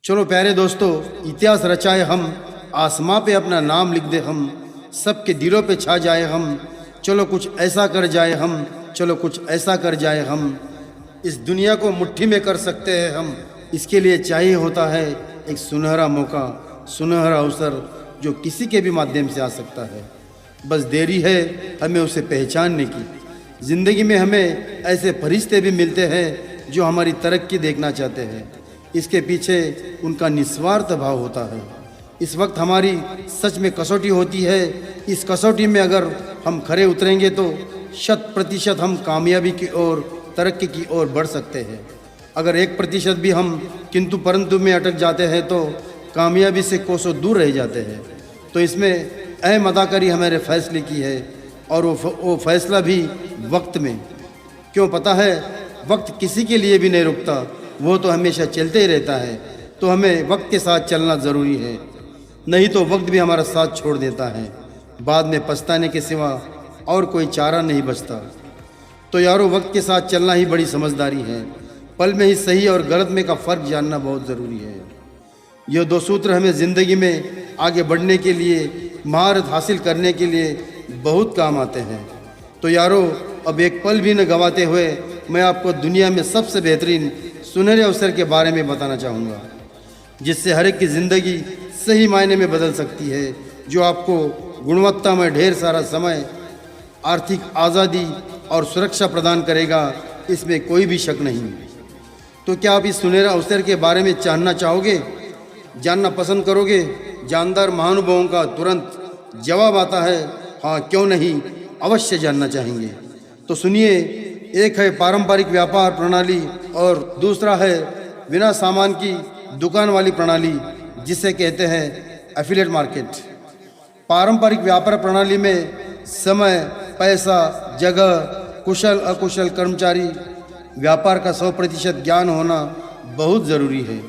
चलो प्यारे दोस्तों, इतिहास रचाए हम, आसमां पे अपना नाम लिख दे हम, सबके दिलों पे छा जाए हम। चलो कुछ ऐसा कर जाए हम, चलो कुछ ऐसा कर जाए हम। इस दुनिया को मुट्ठी में कर सकते हैं हम। इसके लिए चाहिए होता है एक सुनहरा मौका, सुनहरा अवसर, जो किसी के भी माध्यम से आ सकता है। बस देरी है हमें उसे पहचानने की। ज़िंदगी में हमें ऐसे फरिश्ते भी मिलते हैं जो हमारी तरक्की देखना चाहते हैं। इसके पीछे उनका निस्वार्थ भाव होता है। इस वक्त हमारी सच में कसौटी होती है। इस कसौटी में अगर हम खरे उतरेंगे तो 100% हम कामयाबी की ओर, तरक्की की ओर बढ़ सकते हैं। अगर 1% भी हम किंतु परंतु में अटक जाते हैं तो कामयाबी से कोसों दूर रह जाते हैं। तो इसमें अहम अदाकारी हमारे फैसले की है, और वो फैसला भी वक्त में। क्यों पता है, वक्त किसी के लिए भी नहीं रुकता, वो तो हमेशा चलते ही रहता है। तो हमें वक्त के साथ चलना ज़रूरी है, नहीं तो वक्त भी हमारा साथ छोड़ देता है। बाद में पछताने के सिवा और कोई चारा नहीं बचता। तो यारों, वक्त के साथ चलना ही बड़ी समझदारी है। पल में ही सही और गलत में का फ़र्क जानना बहुत ज़रूरी है। यह 2 सूत्र हमें ज़िंदगी में आगे बढ़ने के लिए, महारत हासिल करने के लिए बहुत काम आते हैं। तो यारों, अब एक पल भी न गंवाते हुए मैं आपको दुनिया में सबसे बेहतरीन सुनहरे अवसर के बारे में बताना चाहूँगा, जिससे हर एक की ज़िंदगी सही मायने में बदल सकती है, जो आपको गुणवत्ता में ढेर सारा समय, आर्थिक आज़ादी और सुरक्षा प्रदान करेगा। इसमें कोई भी शक नहीं। तो क्या आप इस सुनहरे अवसर के बारे में जानना चाहोगे, जानना पसंद करोगे? जानदार महानुभावों का तुरंत जवाब आता है, हाँ क्यों नहीं, अवश्य जानना चाहेंगे। तो सुनिए, एक है पारंपरिक व्यापार प्रणाली और दूसरा है बिना सामान की दुकान वाली प्रणाली, जिसे कहते हैं एफिलिएट मार्केट। पारंपरिक व्यापार प्रणाली में समय, पैसा, जगह, कुशल अकुशल कर्मचारी, व्यापार का 100% ज्ञान होना बहुत ज़रूरी है।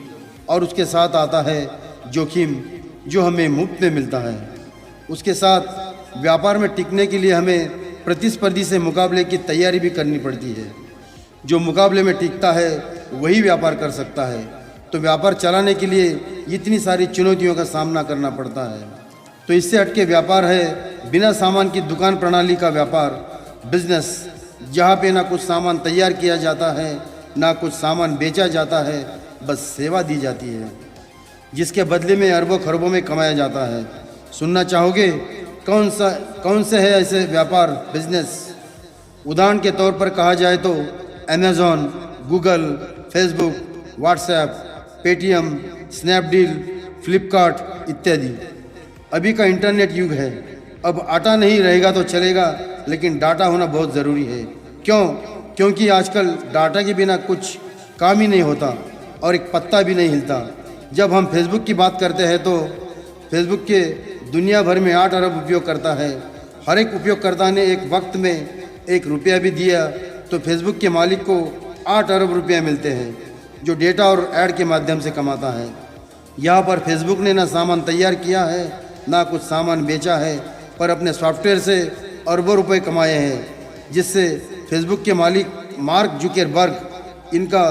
और उसके साथ आता है जोखिम, जो हमें मुफ्त में मिलता है। उसके साथ व्यापार में टिकने के लिए हमें प्रतिस्पर्धी से मुकाबले की तैयारी भी करनी पड़ती है। जो मुकाबले में टिकता है वही व्यापार कर सकता है। तो व्यापार चलाने के लिए इतनी सारी चुनौतियों का सामना करना पड़ता है। तो इससे हटके व्यापार है बिना सामान की दुकान प्रणाली का व्यापार, बिजनेस, जहाँ पे ना कुछ सामान तैयार किया जाता है, ना कुछ सामान बेचा जाता है, बस सेवा दी जाती है, जिसके बदले में अरबों खरबों में कमाया जाता है। सुनना चाहोगे कौन से है ऐसे व्यापार, बिजनेस? उदाहरण के तौर पर कहा जाए तो Amazon, Google, Facebook, WhatsApp, Paytm, Snapdeal, Flipkart इत्यादि। अभी का इंटरनेट युग है। अब आटा नहीं रहेगा तो चलेगा, लेकिन डाटा होना बहुत ज़रूरी है। क्यों? क्योंकि आजकल डाटा के बिना कुछ काम ही नहीं होता और एक पत्ता भी नहीं हिलता। जब हम फेसबुक की बात करते हैं तो फेसबुक के दुनिया भर में 8 अरब उपयोगकर्ता है। हर एक उपयोगकर्ता ने एक वक्त में 1 रुपया भी दिया तो फेसबुक के मालिक को 8 अरब रुपया मिलते हैं, जो डेटा और ऐड के माध्यम से कमाता है। यहाँ पर फेसबुक ने ना सामान तैयार किया है, ना कुछ सामान बेचा है, पर अपने सॉफ्टवेयर से अरबों रुपए कमाए हैं, जिससे फेसबुक के मालिक मार्क जुकरबर्ग, इनका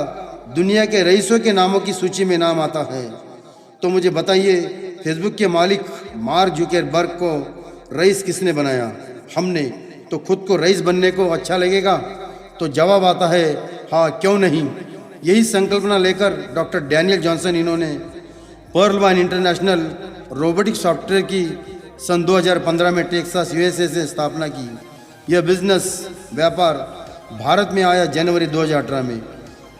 दुनिया के रईसों के नामों की सूची में नाम आता है। तो मुझे बताइए, फेसबुक के मालिक मार्क जुकरबर्ग को रईस किसने बनाया? हमने। तो खुद को रईस बनने को अच्छा लगेगा? तो जवाब आता है, हाँ क्यों नहीं। यही संकल्पना लेकर डॉक्टर डैनियल जॉनसन, इन्होंने पर्लवाइन इंटरनेशनल रोबोटिक सॉफ्टवेयर की सन 2015 में टेक्सास यूएसए से स्थापना की। यह बिजनेस व्यापार भारत में आया जनवरी 2018 में।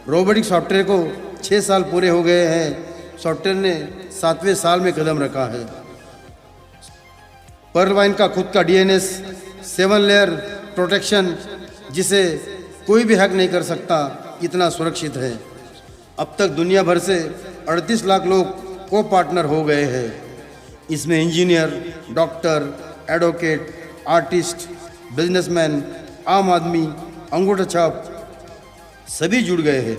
रोबोटिक सॉफ्टवेयर को 6 साल पूरे हो गए हैं। सॉफ्टवेयर ने 7वें साल में कदम रखा है। पर्लवाइन का खुद का डीएनएस 7 लेयर प्रोटेक्शन, जिसे कोई भी हैक नहीं कर सकता, इतना सुरक्षित है। अब तक दुनिया भर से 38 लाख लोग को पार्टनर हो गए हैं। इसमें engineer, doctor, advocate, artist, businessman, आम आदमी, अंगूठा छाप सभी जुड़ गए हैं।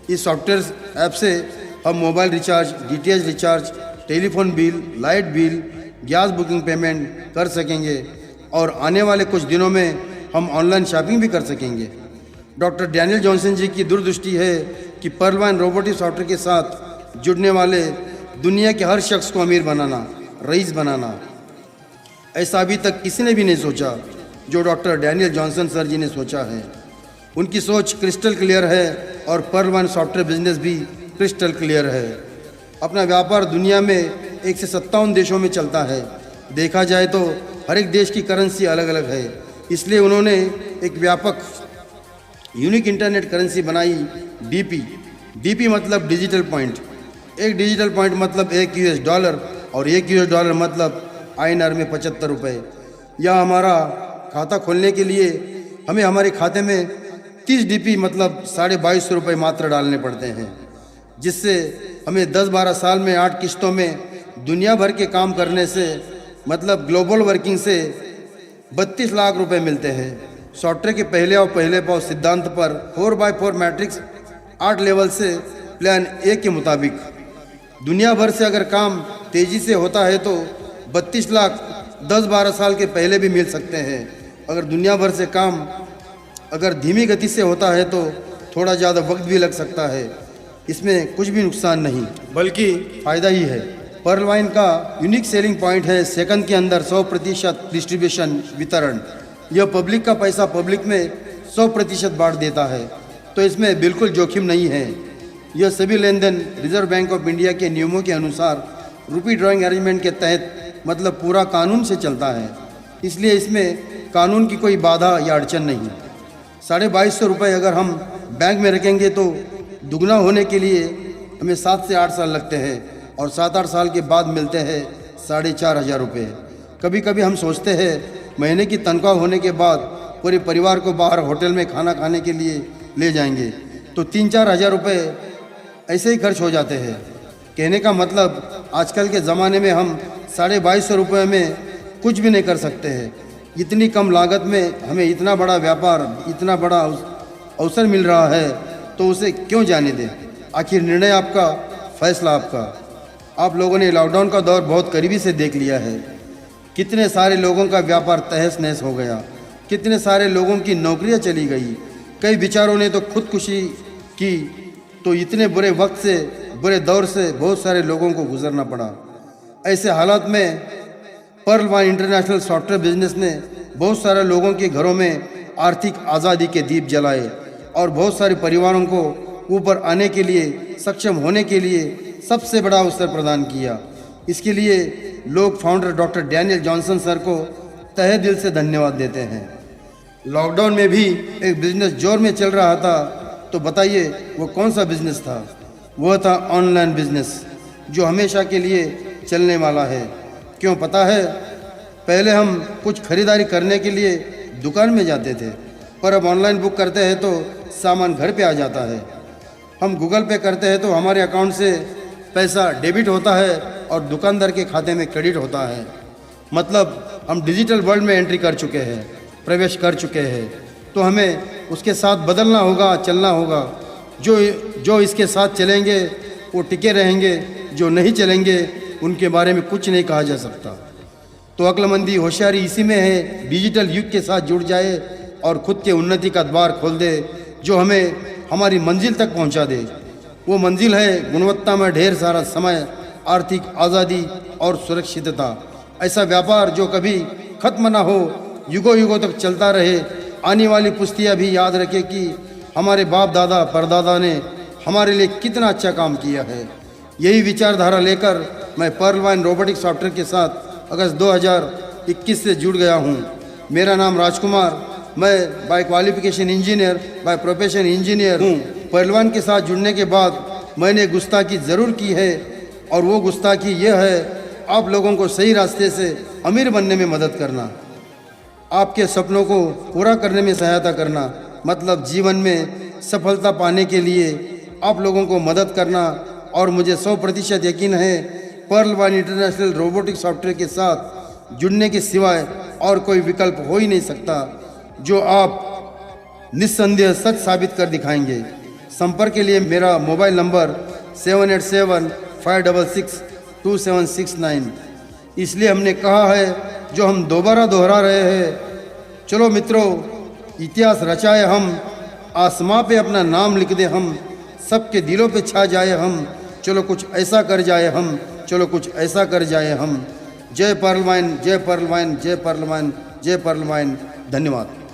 इस सॉफ्टवेयर ऐप से हम mobile recharge, DTH recharge, telephone bill, light bill, gas booking payment कर सकेंगे, और आने वाले कुछ दिनों में हम ऑनलाइन शॉपिंग भी कर सकेंगे। डॉक्टर डैनियल जॉनसन जी की दूरदृष्टि है कि पर्लवाइन रोबोटिक सॉफ्टवेयर के साथ जुड़ने वाले दुनिया के हर शख्स को अमीर बनाना, रईस बनाना, ऐसा अभी तक किसी ने भी नहीं सोचा जो डॉक्टर डैनियल जॉनसन सर जी ने सोचा है। उनकी सोच क्रिस्टल क्लियर है और पर्ल वाइन सॉफ्टवेयर बिजनेस भी क्रिस्टल क्लियर है। अपना व्यापार दुनिया में 157 देशों में चलता है। देखा जाए तो हर एक देश की करेंसी अलग अलग है, इसलिए उन्होंने एक व्यापक यूनिक इंटरनेट करेंसी बनाई, डीपी मतलब डिजिटल पॉइंट। एक डिजिटल पॉइंट मतलब $1 और $1 मतलब INR में 75 रुपये। या हमारा खाता खोलने के लिए हमें हमारे खाते में 30 DP मतलब 2250 रुपये मात्र डालने पड़ते हैं, जिससे हमें 10-12 साल में 8 किस्तों में दुनिया भर के काम करने से मतलब ग्लोबल वर्किंग से 32 लाख रुपए मिलते हैं। सॉफ्टवेयर के पहले पाव सिद्धांत पर 4x4 मैट्रिक्स 8 लेवल से प्लान ए के मुताबिक दुनिया भर से अगर काम तेज़ी से होता है तो 32 लाख 10-12 साल के पहले भी मिल सकते हैं। अगर दुनिया भर से काम अगर धीमी गति से होता है तो थोड़ा ज़्यादा वक्त भी लग सकता है। इसमें कुछ भी नुकसान नहीं बल्कि फ़ायदा ही है। पर्ल वाइन का यूनिक सेलिंग पॉइंट है सेकंड के अंदर 100% डिस्ट्रीब्यूशन, वितरण। यह पब्लिक का पैसा पब्लिक में 100% बांट देता है, तो इसमें बिल्कुल जोखिम नहीं है। यह सभी लेन देन रिजर्व बैंक ऑफ इंडिया के नियमों के अनुसार रुपी ड्राइंग अरेंजमेंट के तहत मतलब पूरा कानून से चलता है, इसलिए इसमें कानून की कोई बाधा या अड़चन नहीं। 2250 रुपये अगर हम बैंक में रखेंगे तो दुगना होने के लिए हमें 7 से 8 साल लगते हैं और 7-8 साल के बाद मिलते हैं 4500 रुपये। कभी कभी हम सोचते हैं महीने की तनख्वाह होने के बाद पूरे परिवार को बाहर होटल में खाना खाने के लिए ले जाएंगे तो 3-4 हज़ार रुपये ऐसे ही खर्च हो जाते हैं। कहने का मतलब आजकल के ज़माने में हम 2250 रुपये में कुछ भी नहीं कर सकते हैं। इतनी कम लागत में हमें इतना बड़ा व्यापार, इतना बड़ा अवसर मिल रहा है तो उसे क्यों जाने दें। आखिर निर्णय आपका, फैसला आपका। आप लोगों ने लॉकडाउन का दौर बहुत करीबी से देख लिया है। कितने सारे लोगों का व्यापार तहस नहस हो गया, कितने सारे लोगों की नौकरियां चली गई, कई बेचारों ने तो खुदकुशी की। तो इतने बुरे वक्त से, बुरे दौर से बहुत सारे लोगों को गुजरना पड़ा। ऐसे हालात में Pearlvine International software business ने बहुत सारे लोगों के घरों में आर्थिक आज़ादी के दीप जलाए और बहुत सारे परिवारों को ऊपर आने के लिए, सक्षम होने के लिए सबसे बड़ा अवसर प्रदान किया। इसके लिए लोग founder doctor Daniel Johnson sir को तहे दिल से धन्यवाद देते हैं। लॉकडाउन में भी एक बिजनेस जोर में चल रहा था, तो बताइए वो कौन सा बिजनेस था? वह था ऑनलाइन बिजनेस, जो हमेशा के लिए चलने वाला है। क्यों पता है? पहले हम कुछ खरीदारी करने के लिए दुकान में जाते थे, पर अब ऑनलाइन बुक करते हैं तो सामान घर पे आ जाता है। हम गूगल पे करते हैं तो हमारे अकाउंट से पैसा डेबिट होता है और दुकानदार के खाते में क्रेडिट होता है। मतलब हम डिजिटल वर्ल्ड में एंट्री कर चुके हैं, प्रवेश कर चुके हैं। तो हमें उसके साथ बदलना होगा, चलना होगा। जो इसके साथ चलेंगे वो टिके रहेंगे, जो नहीं चलेंगे उनके बारे में कुछ नहीं कहा जा सकता। तो अक्लमंदी, होशियारी इसी में है। डिजिटल युग के साथ जुड़ जाए और खुद के उन्नति का द्वार खोल दे, जो हमें हमारी मंजिल तक पहुंचा दे। वो मंजिल है गुणवत्ता में ढेर सारा समय, आर्थिक आज़ादी और सुरक्षितता। ऐसा व्यापार जो कभी खत्म ना हो, युगों युगों तक चलता रहे। आने वाली पुस्तियाँ भी याद रखे कि हमारे बाप दादा परदादा ने हमारे लिए कितना अच्छा काम किया है। यही विचारधारा लेकर मैं पर्ल वाइन रोबोटिक सॉफ्टवेयर के साथ अगस्त 2021 से जुड़ गया हूँ। मेरा नाम राजकुमार, मैं by qualification engineer, by profession engineer हूँ। पर्ल वाइन के साथ जुड़ने के बाद मैंने गुस्ताखी ज़रूर की है, और वो गुस्ताखी यह है आप लोगों को सही रास्ते से अमीर बनने में मदद करना, आपके सपनों को पूरा करने में सहायता करना। मतलब जीवन में सफलता पाने के लिए आप लोगों को मदद करना। और मुझे 100% यकीन है Pearlvine International robotic software के साथ जुड़ने के सिवाय और कोई विकल्प हो ही नहीं सकता, जो आप निस्संदेह सच साबित कर दिखाएंगे। संपर्क के लिए मेरा मोबाइल नंबर 7875662769। इसलिए हमने कहा है, जो हम दोबारा दोहरा रहे हैं। चलो मित्रों, इतिहास रचाए हम, आसमां पे अपना नाम लिख दे हम, सबके दिलों पे छा जाए हम। चलो कुछ ऐसा कर जाए हम, चलो कुछ ऐसा कर जाए हम। जय पर्ल वाइन, जय पर्ल वाइन, जय पर्ल वाइन, जय पर्ल वाइन। धन्यवाद।